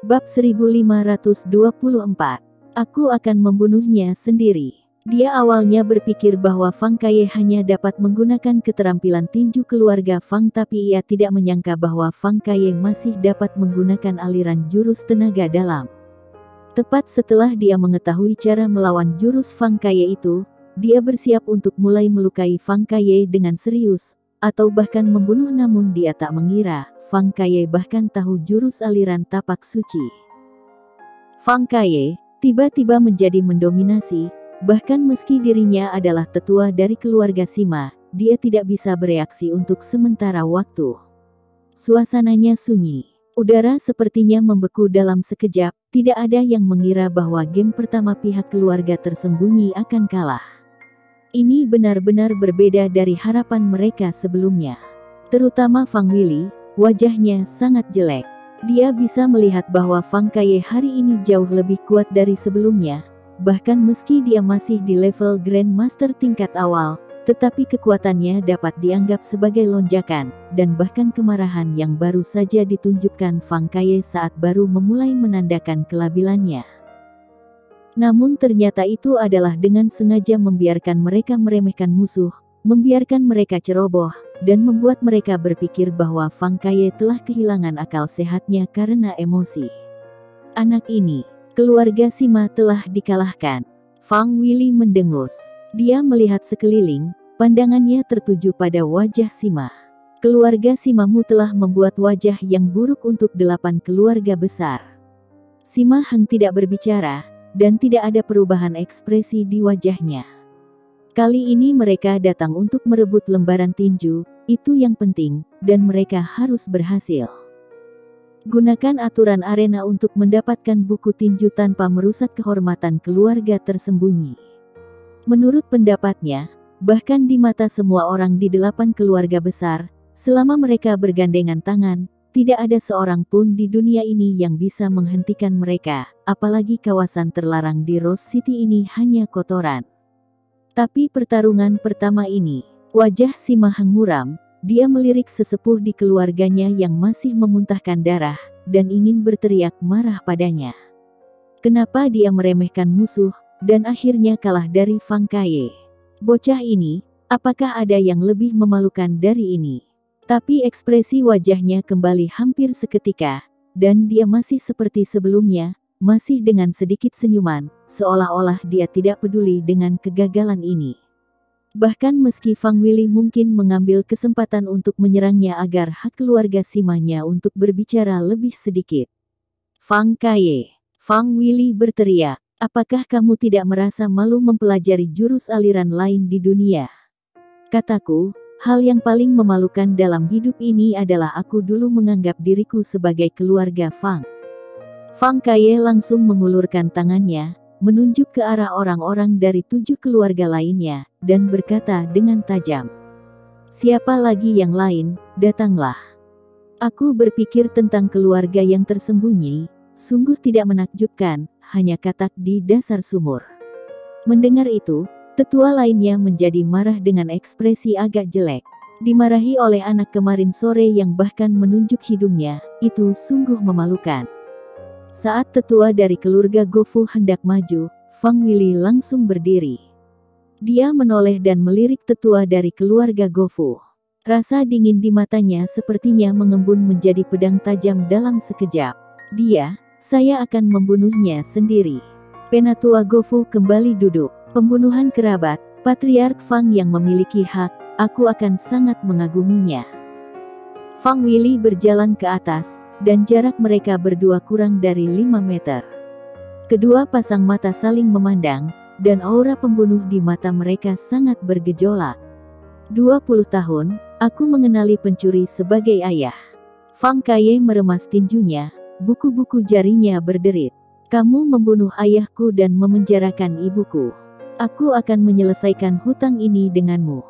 Bab 1524. Aku akan membunuhnya sendiri. Dia awalnya berpikir bahwa Fang Kaye hanya dapat menggunakan keterampilan tinju keluarga Fang, tapi ia tidak menyangka bahwa Fang Kaye masih dapat menggunakan aliran jurus tenaga dalam. Tepat setelah dia mengetahui cara melawan jurus Fang Kaye itu, dia bersiap untuk mulai melukai Fang Kaye dengan serius, atau bahkan membunuh, namun dia tak mengira Fang Kaye bahkan tahu jurus aliran tapak suci. Fang Kaye tiba-tiba menjadi mendominasi, bahkan meski dirinya adalah tetua dari keluarga Sima, dia tidak bisa bereaksi untuk sementara waktu. Suasananya sunyi. Udara sepertinya membeku dalam sekejap, tidak ada yang mengira bahwa game pertama pihak keluarga tersembunyi akan kalah. Ini benar-benar berbeda dari harapan mereka sebelumnya. Terutama Fang Wili. Wajahnya sangat jelek. Dia bisa melihat bahwa Fang Kaye hari ini jauh lebih kuat dari sebelumnya. Bahkan meski dia masih di level Grandmaster tingkat awal, tetapi kekuatannya dapat dianggap sebagai lonjakan, dan bahkan kemarahan yang baru saja ditunjukkan Fang Kaye saat baru memulai menandakan kelabilannya. Namun ternyata itu adalah dengan sengaja membiarkan mereka meremehkan musuh, membiarkan mereka ceroboh, dan membuat mereka berpikir bahwa Fang Kaye telah kehilangan akal sehatnya karena emosi. Anak ini, keluarga Sima telah dikalahkan. Fang Wili mendengus. Dia melihat sekeliling, pandangannya tertuju pada wajah Sima. Keluarga Simamu telah membuat wajah yang buruk untuk 8 keluarga besar. Sima Heng tidak berbicara, dan tidak ada perubahan ekspresi di wajahnya. Kali ini mereka datang untuk merebut lembaran tinju, itu yang penting, dan mereka harus berhasil. Gunakan aturan arena untuk mendapatkan buku tinju tanpa merusak kehormatan keluarga tersembunyi. Menurut pendapatnya, bahkan di mata semua orang di 8 keluarga besar, selama mereka bergandengan tangan, tidak ada seorang pun di dunia ini yang bisa menghentikan mereka, apalagi kawasan terlarang di Rose City ini hanya kotoran. Tapi pertarungan pertama ini, wajah Sima Heng muram, dia melirik sesepuh di keluarganya yang masih memuntahkan darah, dan ingin berteriak marah padanya. Kenapa dia meremehkan musuh, dan akhirnya kalah dari Fang Kaye? Bocah ini, apakah ada yang lebih memalukan dari ini? Tapi ekspresi wajahnya kembali hampir seketika, dan dia masih seperti sebelumnya, masih dengan sedikit senyuman, seolah-olah dia tidak peduli dengan kegagalan ini. Bahkan meski Fang Wili mungkin mengambil kesempatan untuk menyerangnya agar hak keluarga Simanya untuk berbicara lebih sedikit. Fang Kaye, Fang Wili berteriak, apakah kamu tidak merasa malu mempelajari jurus aliran lain di dunia? Kataku, hal yang paling memalukan dalam hidup ini adalah aku dulu menganggap diriku sebagai keluarga Fang. Fang Kaye langsung mengulurkan tangannya, menunjuk ke arah orang-orang dari 7 keluarga lainnya, dan berkata dengan tajam. Siapa lagi yang lain, datanglah. Aku berpikir tentang keluarga yang tersembunyi, sungguh tidak menakjubkan, hanya katak di dasar sumur. Mendengar itu, tetua lainnya menjadi marah dengan ekspresi agak jelek. Dimarahi oleh anak kemarin sore yang bahkan menunjuk hidungnya, itu sungguh memalukan. Saat tetua dari keluarga Gofu hendak maju, Fang Wili langsung berdiri. Dia menoleh dan melirik tetua dari keluarga Gofu. Rasa dingin di matanya sepertinya mengembun menjadi pedang tajam dalam sekejap. Saya akan membunuhnya sendiri. Penatua Gofu kembali duduk. Pembunuhan kerabat, Patriark Fang yang memiliki hak, aku akan sangat mengaguminya. Fang Wili berjalan ke atas, dan jarak mereka berdua kurang dari 5 meter. Kedua pasang mata saling memandang, dan aura pembunuh di mata mereka sangat bergejolak. 20 tahun, aku mengenali pencuri sebagai ayah. Fang Kaye meremas tinjunya, buku-buku jarinya berderit. Kamu membunuh ayahku dan memenjarakan ibuku. Aku akan menyelesaikan hutang ini denganmu.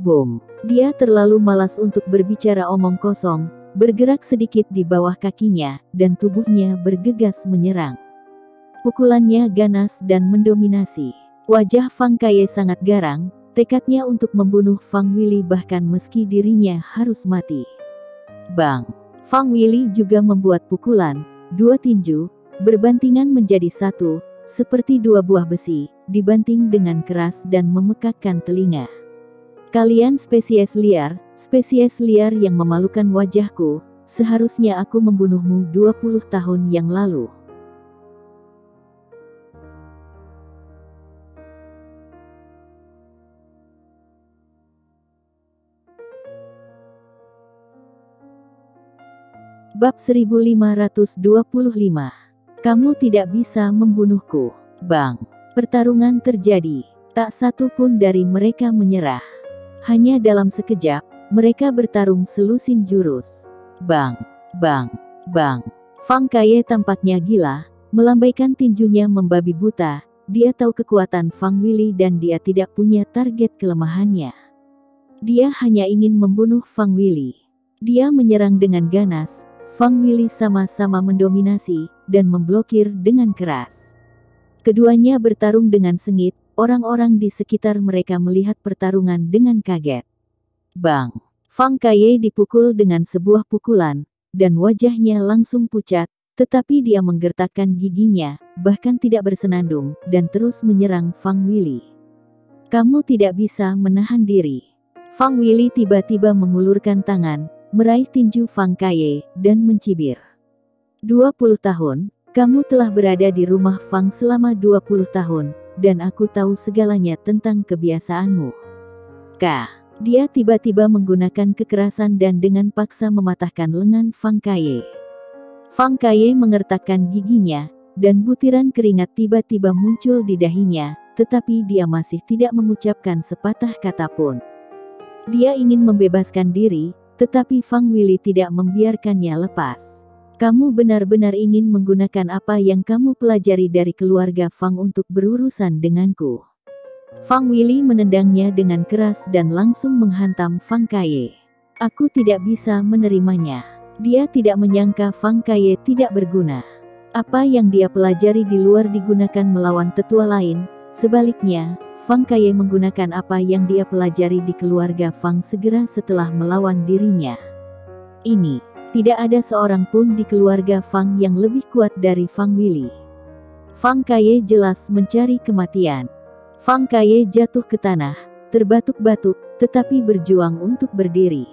Boom. Dia terlalu malas untuk berbicara omong kosong, bergerak sedikit di bawah kakinya, dan tubuhnya bergegas menyerang. Pukulannya ganas dan mendominasi. Wajah Fang Kaye sangat garang, tekadnya untuk membunuh Fang Wili bahkan meski dirinya harus mati. Bang! Fang Wili juga membuat pukulan, dua tinju, berbantingan menjadi satu, seperti dua buah besi, dibanting dengan keras dan memekakkan telinga. Kalian spesies liar yang memalukan wajahku, seharusnya aku membunuhmu 20 tahun yang lalu. Bab 1525. Kamu tidak bisa membunuhku. Bang. Pertarungan terjadi. Tak satu pun dari mereka menyerah. Hanya dalam sekejap, mereka bertarung selusin jurus. Bang. Bang. Bang. Fang Kaye tampaknya gila, melambaikan tinjunya membabi buta. Dia tahu kekuatan Fang Wili dan dia tidak punya target kelemahannya. Dia hanya ingin membunuh Fang Wili. Dia menyerang dengan ganas. Fang Wili sama-sama mendominasi, dan memblokir dengan keras. Keduanya bertarung dengan sengit, orang-orang di sekitar mereka melihat pertarungan dengan kaget. Bang! Fang Kaye dipukul dengan sebuah pukulan, dan wajahnya langsung pucat, tetapi dia menggertakkan giginya, bahkan tidak bersenandung, dan terus menyerang Fang Wili. Kamu tidak bisa menahan diri. Fang Wili tiba-tiba mengulurkan tangan, meraih tinju Fang Kaye, dan mencibir. 20 tahun, kamu telah berada di rumah Fang selama 20 tahun, dan aku tahu segalanya tentang kebiasaanmu. Dia tiba-tiba menggunakan kekerasan dan dengan paksa mematahkan lengan Fang Kaye. Fang Kaye mengertakkan giginya, dan butiran keringat tiba-tiba muncul di dahinya, tetapi dia masih tidak mengucapkan sepatah kata pun. Dia ingin membebaskan diri, tetapi Fang Wili tidak membiarkannya lepas. Kamu benar-benar ingin menggunakan apa yang kamu pelajari dari keluarga Fang untuk berurusan denganku. Fang Wili menendangnya dengan keras dan langsung menghantam Fang Kaye. Aku tidak bisa menerimanya. Dia tidak menyangka Fang Kaye tidak berguna. Apa yang dia pelajari di luar digunakan melawan tetua lain, sebaliknya, Fang Kaye menggunakan apa yang dia pelajari di keluarga Fang segera setelah melawan dirinya. Tidak ada seorang pun di keluarga Fang yang lebih kuat dari Fang Wili. Fang Kaye jelas mencari kematian. Fang Kaye jatuh ke tanah, terbatuk-batuk, tetapi berjuang untuk berdiri.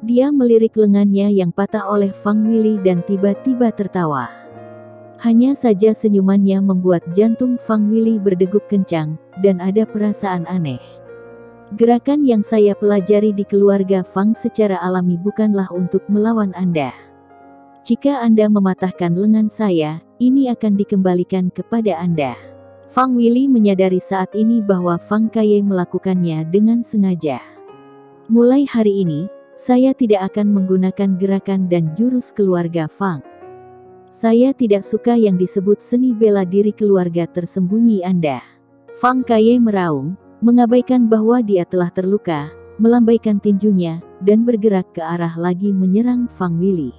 Dia melirik lengannya yang patah oleh Fang Wili dan tiba-tiba tertawa. Hanya saja senyumannya membuat jantung Fang Wili berdegup kencang, dan ada perasaan aneh. Gerakan yang saya pelajari di keluarga Fang secara alami bukanlah untuk melawan Anda. Jika Anda mematahkan lengan saya, ini akan dikembalikan kepada Anda. Fang Wili menyadari saat ini bahwa Fang Kaye melakukannya dengan sengaja. Mulai hari ini, saya tidak akan menggunakan gerakan dan jurus keluarga Fang. Saya tidak suka yang disebut seni bela diri keluarga tersembunyi Anda. Fang Kaye meraung, mengabaikan bahwa dia telah terluka, melambaikan tinjunya, dan bergerak ke arah lagi menyerang Fang Wili.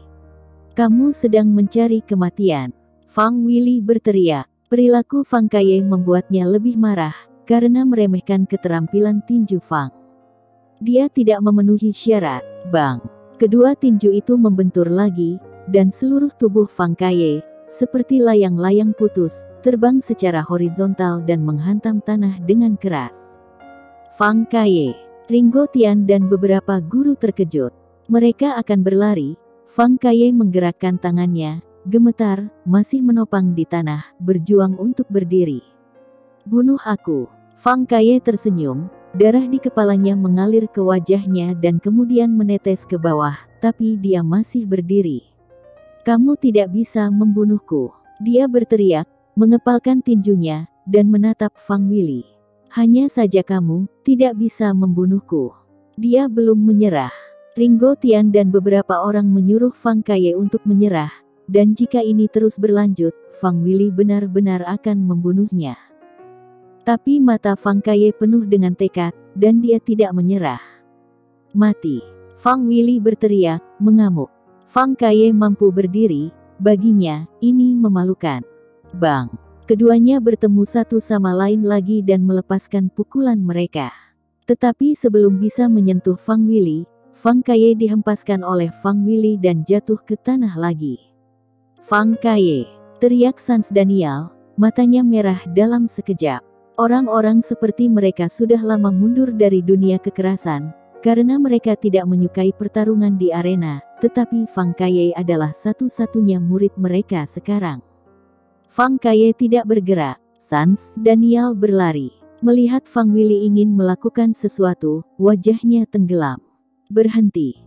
Kamu sedang mencari kematian. Fang Wili berteriak. Perilaku Fang Kaye membuatnya lebih marah, karena meremehkan keterampilan tinju Fang. Dia tidak memenuhi syarat. Bang! Kedua tinju itu membentur lagi, dan seluruh tubuh Fang Kaye, seperti layang-layang putus, terbang secara horizontal dan menghantam tanah dengan keras. Fang Kaye, Ringo Tian dan beberapa guru terkejut. Mereka akan berlari. Fang Kaye menggerakkan tangannya, gemetar, masih menopang di tanah, berjuang untuk berdiri. Bunuh aku. Fang Kaye tersenyum, darah di kepalanya mengalir ke wajahnya dan kemudian menetes ke bawah, tapi dia masih berdiri. Kamu tidak bisa membunuhku. Dia berteriak, mengepalkan tinjunya, dan menatap Fang Wili. Hanya saja kamu tidak bisa membunuhku. Dia belum menyerah. Ringo Tian dan beberapa orang menyuruh Fang Kaye untuk menyerah, dan jika ini terus berlanjut, Fang Wili benar-benar akan membunuhnya. Tapi mata Fang Kaye penuh dengan tekad, dan dia tidak menyerah. Mati! Fang Wili berteriak, mengamuk. Fang Kaye mampu berdiri, baginya, ini memalukan. Bang! Keduanya bertemu satu sama lain lagi dan melepaskan pukulan mereka. Tetapi sebelum bisa menyentuh Fang Wili, Fang Kaye dihempaskan oleh Fang Wili dan jatuh ke tanah lagi. Fang Kaye, teriak Sans Daniel, matanya merah dalam sekejap. Orang-orang seperti mereka sudah lama mundur dari dunia kekerasan, karena mereka tidak menyukai pertarungan di arena, tetapi Fang Kaye adalah satu-satunya murid mereka sekarang. Fang Kaye tidak bergerak. Sans Daniel berlari. Melihat Fang Willy ingin melakukan sesuatu, wajahnya tenggelam. Berhenti.